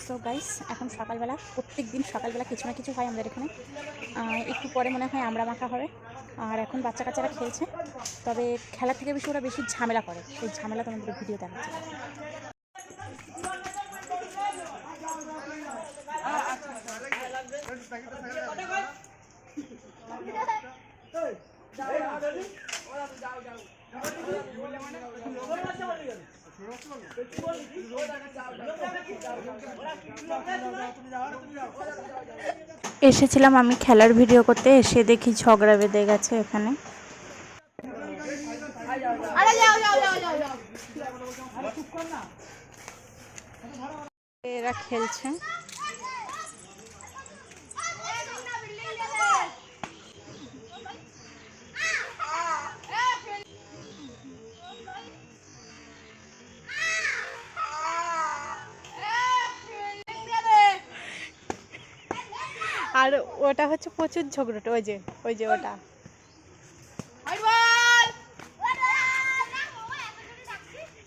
So guys, এখন সকালবেলা প্রত্যেক দিন সকালবেলা কিছু না কিছু হয় আমাদের এখানে। একটু পরে মনে হয় আমরা মাখা হবে। আর এখন বাচ্চা কাচ্চারা খেলছে, তবে খেলার থেকে বেশি ওরা বেশি ঝামেলা করে। সেই ঝামেলা তোমাদের ভিডিও দেখাচ্ছে। এসেছিলাম আমি খেলার ভিডিও করতে, এসে দেখি ঝগড়া বেঁধে গেছে এখানে। এরা খেলছে। আর ওটা হচ্ছে প্রচুর ঝগড়াটা, ওই যে ওটা।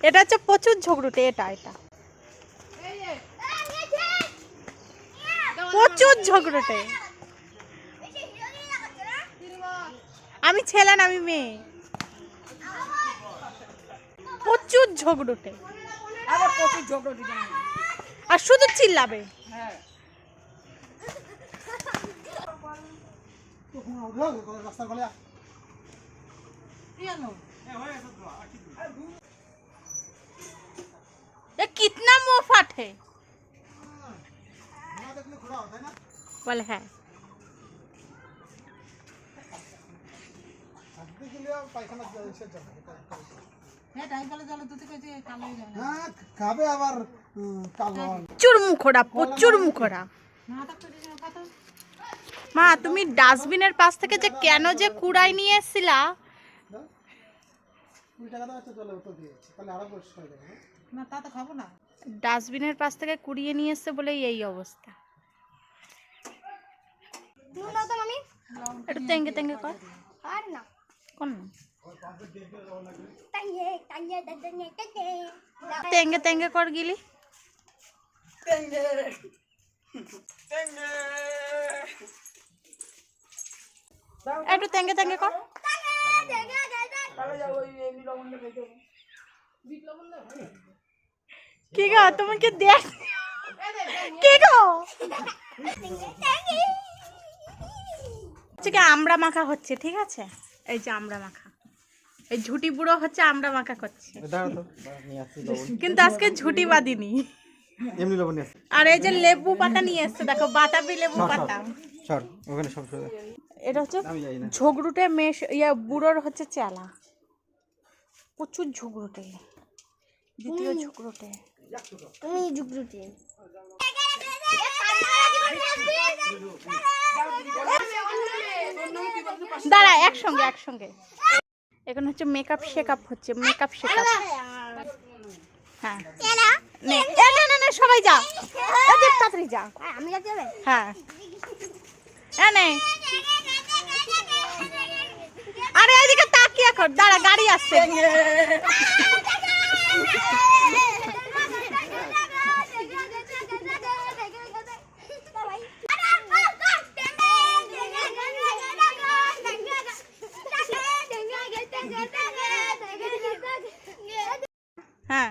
এটা হচ্ছে প্রচুর ঝগড়ুটে, এটা প্রচুর ঝগড়ুটে। আমি ছেলে না, আমি মেয়ে। প্রচুর ঝগড়ুটে আর শুধু চিল্লাবে। कितना मुफाट है बोले है। চুরমুখোড়া, প্রচুর মুখোড়া। মা, তুমি ডাস্টবিনের পাশ থেকে যে কেন যে কুড়াই নিয়ে এসেছিলা? ডাস্টবিনের পাশ থেকে কুড়িয়ে নিয়ে এসছে বলেই এই অবস্থা। একটু তেঙ্গে তেঙ্গে কর। আর না কোন তেঙ্গে তেঙ্গে কর গিলি। একটু তেঙ্গে তেঙ্গে কর। কি গো, তোমাকে দেখ কি গো, আমরা মাখা হচ্ছে, ঠিক আছে? এই যে আমরা মাখা, এই ঝুটি বুড়ো হচ্ছে আমরা মাখা করছে, কিন্তু আজকে ঝুটি বাঁধিনি। আর এই যে লেবু পাতা নিয়ে এসছে, দেখো বাতাবি লেবু পাতা। এটা হচ্ছে ঝগড়ুটে মেশ, বুড়োর হচ্ছে চেলা। প্রচুর ঝগড়ুটে, দ্বিতীয় ঝগড়ুটে। তুমি ঝগড়ুটে দাঁড়া, একসঙ্গে। এখন হচ্ছে মেকআপ শেকআপ হচ্ছে, মেকআপ শেকআপ। হ্যাঁ না, সবাই যা, তাড়াতাড়ি যা। হ্যাঁ আরে এদিকে তাকিয়ে কর, দাঁড়া, গাড়ি আসছে। হ্যাঁ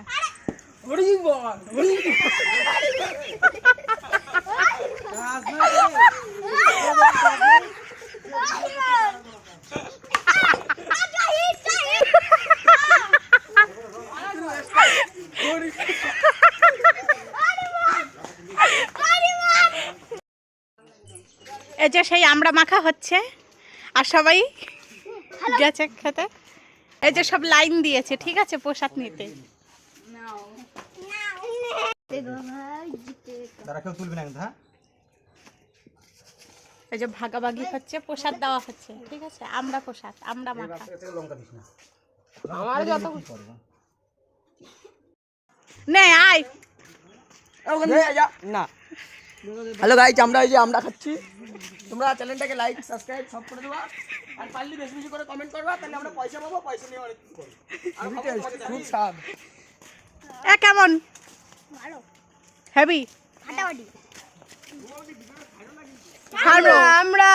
এই যে সেই আমরা মাখা হচ্ছে, আর সবাই গেছে খেতে। এই যে সব লাইন দিয়েছে, ঠিক আছে, প্রসাদ নিতে। এই যে ভাগাভাগি হচ্ছে, প্রসাদ দেওয়া হচ্ছে, ঠিক আছে? আমরা প্রসাদ, আমরা মাখা। নে আয় না। হ্যালো গাইস, আমরা এই যে আমরা খাচ্ছি। তোমরা চ্যানেলটাকে লাইক সাবস্ক্রাইব সব করে দেবা, আর পারলে বেশি বেশি করে কমেন্ট করবা, তাহলে আমরা পয়সা পাবো। পয়সা নিয়ে অনেক কিছু করব। খুব স্বাদ। কেমন? ভালো। হ্যাবি ফাটাফাটি ছাড়বো আমরা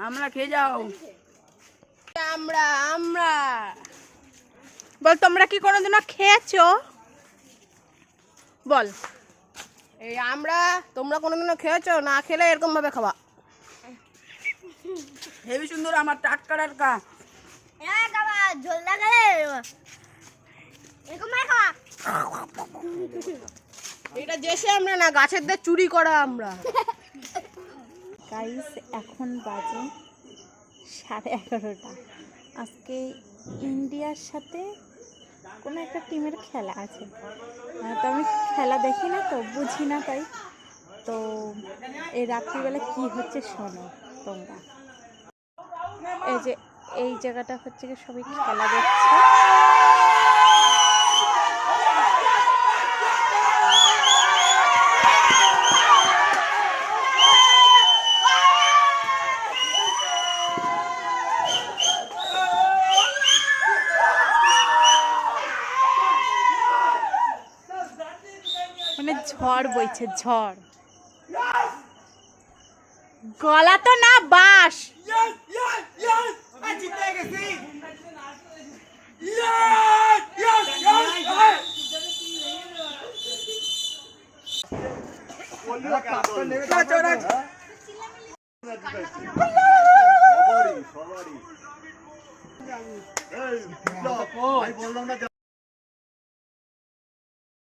আমরা খেয়ে যাও আমরা আমরা বল তোমরা কি কোনোদিনও খেয়েছো? বল। এই আমরা তোমরা কোনোদিনও খেয়েছো? না খেলে এরকম ভাবে খাওয়া। হেবি সুন্দর আমার টাটকা টাটকা। খাবা ঝোল লাগালে এরকম খাওয়া। এটা দেশে আমরা না, গাছের দিয়ে চুরি করা আমরা। গাইস এখন বাজে 11:30। আজকে ইন্ডিয়ার সাথে কোনো একটা টিমের খেলা আছে। তো আমি খেলা দেখি না, তো বুঝি না, তাই তো এই রাত্রিবেলা কি হচ্ছে শোনো তোমরা। এই যে এই জায়গাটা হচ্ছে কি সবাই খেলা দেখছে। মানে ঝড় বইছে, ঝড়। গলা তো না, বাঁশ। বললাম না